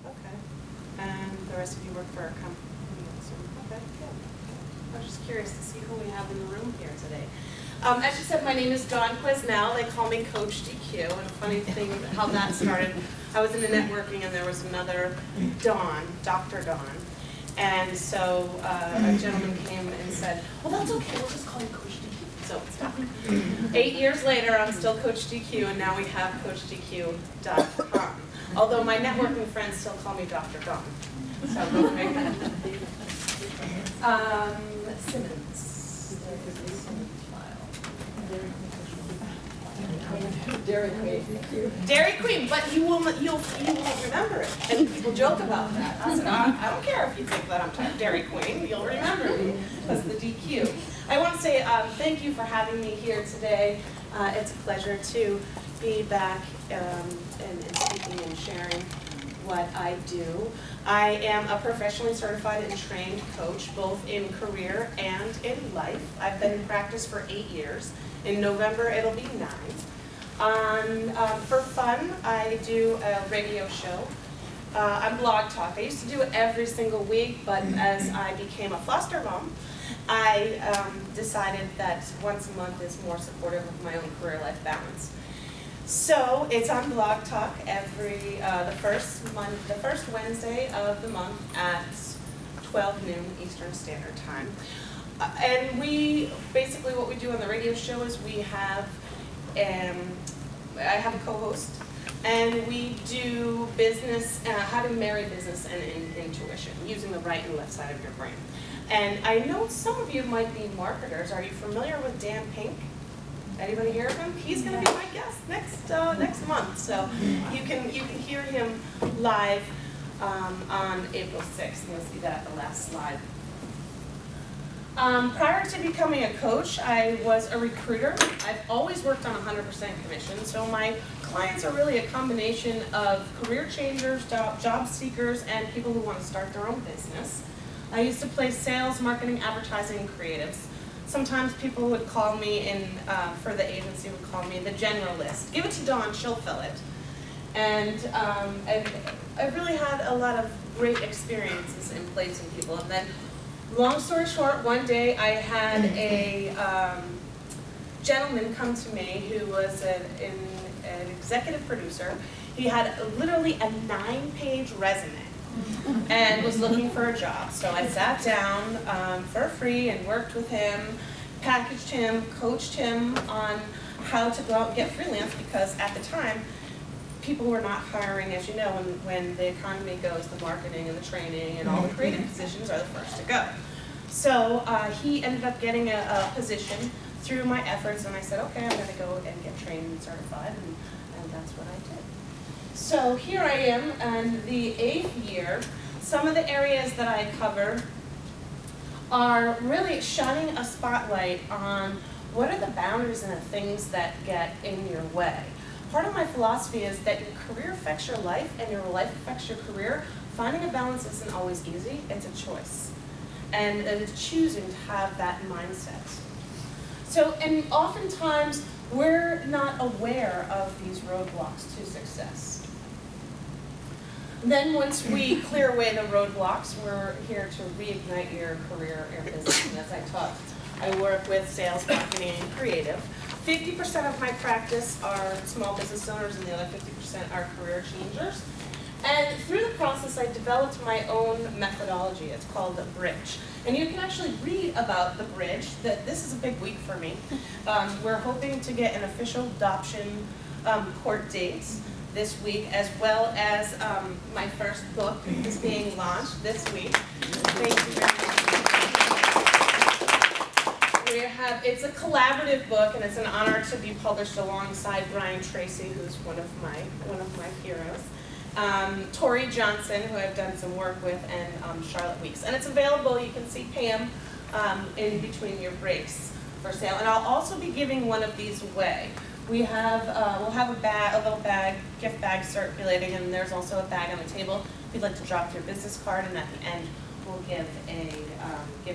Okay. And the rest of you work for a company? Okay, good. I was just curious to see who we have in the room here today. As you said, my name is Dawn Quesnell. They call me Coach DQ. And a funny thing how that started, I was in the networking and there was another Dawn, Dr. Dawn. And so a gentleman came and said, well, that's okay, we'll just call you Coach DQ. So it's stuck. 8 years later, I'm still Coach DQ, and now we have CoachDQ.com. Although my networking friends still call me Dr. Dawn. So go figure. Simmons. Dairy Queen, but you won't remember it. And people joke about that. I said, I don't care if you think that I'm Dairy Queen, you'll remember me. That's the DQ. I want to say thank you for having me here today. It's a pleasure to be back and speaking and sharing what I do. I am a professionally certified and trained coach, both in career and in life. I've been in practice for 8 years. In November, it'll be 9. For fun, I do a radio show. I'm Blog Talk. I used to do it every single week, but as I became a foster mom, I decided that once a month is more supportive of my own career-life balance. So it's on Blog Talk every the first Wednesday of the month at 12 noon Eastern Standard Time. And we basically what we do on the radio show is we have I have a co-host, and we do business, how to marry business and intuition using the right and left side of your brain. And I know some of you might be marketers. Are you familiar with Dan Pink? Anybody hear of him? He's going to be my guest next month, so you can hear him live on April 6th. You'll see that at the last slide. Prior to becoming a coach, I was a recruiter. I've always worked on 100% commission, so my clients are really a combination of career changers, job seekers, and people who want to start their own business. I used to play sales, marketing, advertising, and creatives. Sometimes people would call me for the agency would call me the generalist. Give it to Dawn, she'll fill it. And I've really had a lot of great experiences in placing people. And then, long story short, one day I had a gentleman come to me who was an executive producer. He had literally a 9-page resume and was looking for a job. So I sat down for free and worked with him, packaged him, coached him on how to go out and get freelance, because at the time, people were not hiring, as you know, when the economy goes, the marketing and the training and all the creative positions are the first to go. So he ended up getting a position through my efforts, and I said, okay, I'm going to go and get trained and certified, and that's what I did. So here I am in the 8th year. Some of the areas that I cover are really shining a spotlight on what are the boundaries and the things that get in your way. Part of my philosophy is that your career affects your life and your life affects your career. Finding a balance isn't always easy, it's a choice. And it's choosing to have that mindset. So, and oftentimes we're not aware of these roadblocks to success. Then once we clear away the roadblocks, we're here to reignite your career or business. And as I talked, I work with sales, marketing, and creative. 50% of my practice are small business owners, and the other 50% are career changers. And through the process, I developed my own methodology. It's called the Bridge. And you can actually read about the Bridge. This is a big week for me. We're hoping to get an official adoption court date this week, as well as my first book is being launched this week. Thank you very much. It's a collaborative book, and it's an honor to be published alongside Brian Tracy, who's one of my heroes. Tori Johnson, who I've done some work with, and Charlotte Weeks. And it's available, you can see Pam in between your breaks for sale. And I'll also be giving one of these away. We'll have a little bag, gift bag circulating, and there's also a bag on the table if you'd like to drop your business card, and at the end we'll give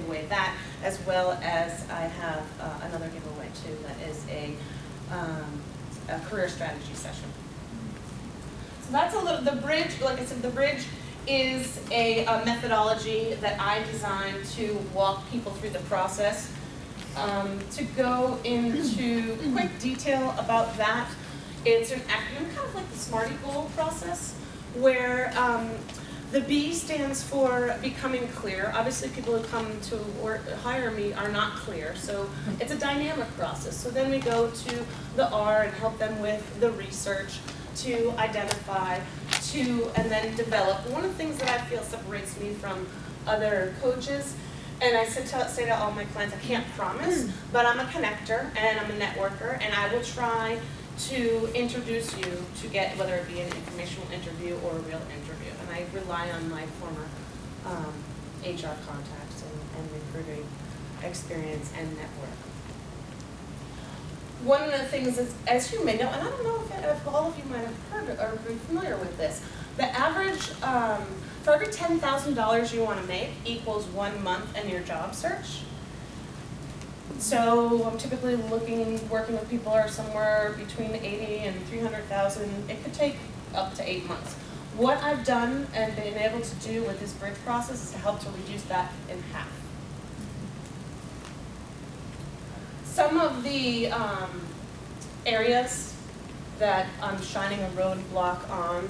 away that, as well as I have another giveaway too, that is a career strategy session. So that's a little, the bridge, like I said, the bridge is a methodology that I designed to walk people through the process. To go into quick detail about that, it's an acronym, kind of like the SMART goal process, where the B stands for becoming clear. Obviously, people who come to hire me are not clear, so it's a dynamic process. So then we go to the R and help them with the research, to identify, and then develop. One of the things that I feel separates me from other coaches, and I say to all my clients, I can't promise, but I'm a connector and I'm a networker, and I will try to introduce you to get, whether it be an informational interview or a real interview. And I rely on my former HR contacts and recruiting experience and network. One of the things is, as you may know, and I don't know if all of you might have heard or be familiar with this, the average, for every $10,000 you want to make equals 1 month in your job search. So I'm typically working with people who are somewhere between 80 and 300,000. It could take up to 8 months. What I've done and been able to do with this bridge process is to help to reduce that in half. Some of the areas that I'm shining a roadblock on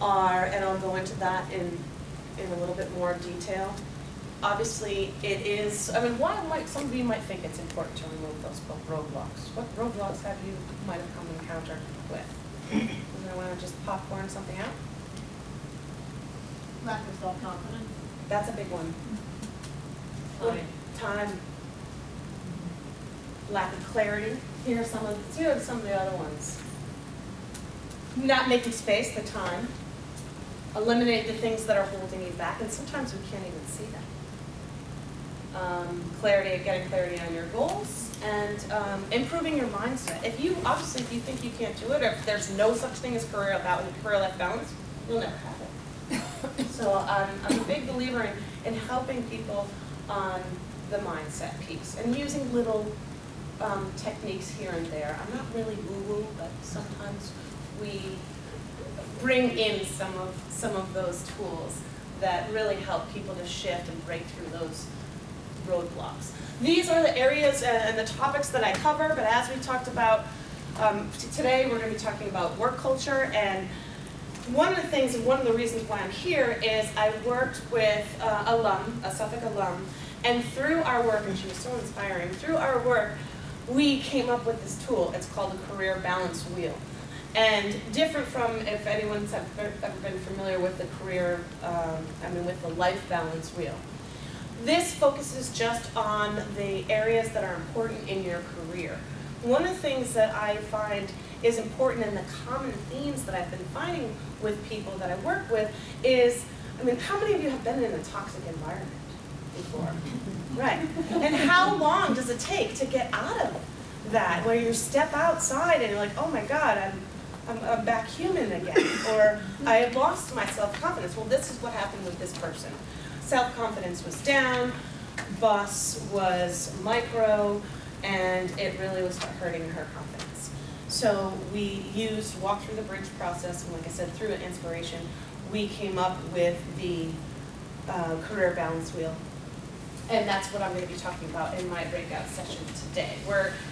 are, and I'll go into that in a little bit more detail. Obviously, it is, I mean, why might, some of you might think it's important to remove those roadblocks. What roadblocks might have come encountered with? Does anyone want to just popcorn something out? Lack of self-confidence. That's a big one. Time. Lack of clarity. Here are some of the other ones. Not making space, the time. Eliminate the things that are holding you back, and sometimes we can't even see that. Getting clarity on your goals, and improving your mindset. If you think you can't do it, or if there's no such thing as career-life balance, you'll never have it. So I'm a big believer in helping people on the mindset piece, and using little techniques here and there. I'm not really woo-woo, but sometimes we bring in some of those tools that really help people to shift and break through those roadblocks. These are the areas and the topics that I cover, but as we talked about today, we're going to be talking about work culture. And one of the things, and one of the reasons why I'm here is I worked with a Suffolk alum, and through our work, and she was so inspiring, through our work, we came up with this tool. It's called the Career Balance Wheel. And different from, if anyone's ever been familiar with the with the Life Balance Wheel. This focuses just on the areas that are important in your career. One of the things that I find is important, and the common themes that I've been finding with people that I work with is, how many of you have been in a toxic environment before? Right. And how long does it take to get out of that, where you step outside and you're like, oh my God, I'm back human again, or I have lost my self-confidence. Well, this is what happened with this person. Self-confidence was down, boss was micro, and it really was hurting her confidence. So we walked through the bridge process, and like I said, through an inspiration, we came up with the Career Balance Wheel. And that's what I'm going to be talking about in my breakout session today.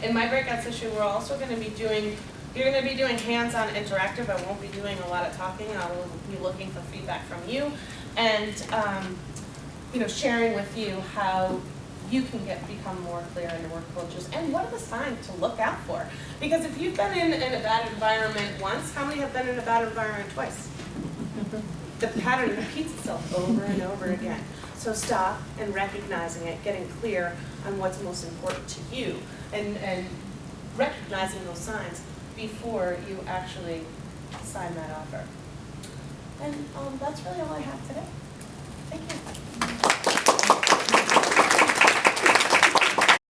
In my breakout session, we're also going to be doing, you're going to be doing hands-on interactive. I won't be doing a lot of talking. I will be looking for feedback from you, and sharing with you how you can become more clear in your work cultures, and what are the signs to look out for. Because if you've been in a bad environment once, how many have been in a bad environment twice? The pattern repeats itself over and over again. So stop and recognizing it, getting clear on what's most important to you, and recognizing those signs before you actually sign that offer. And that's really all I have today. Thank you.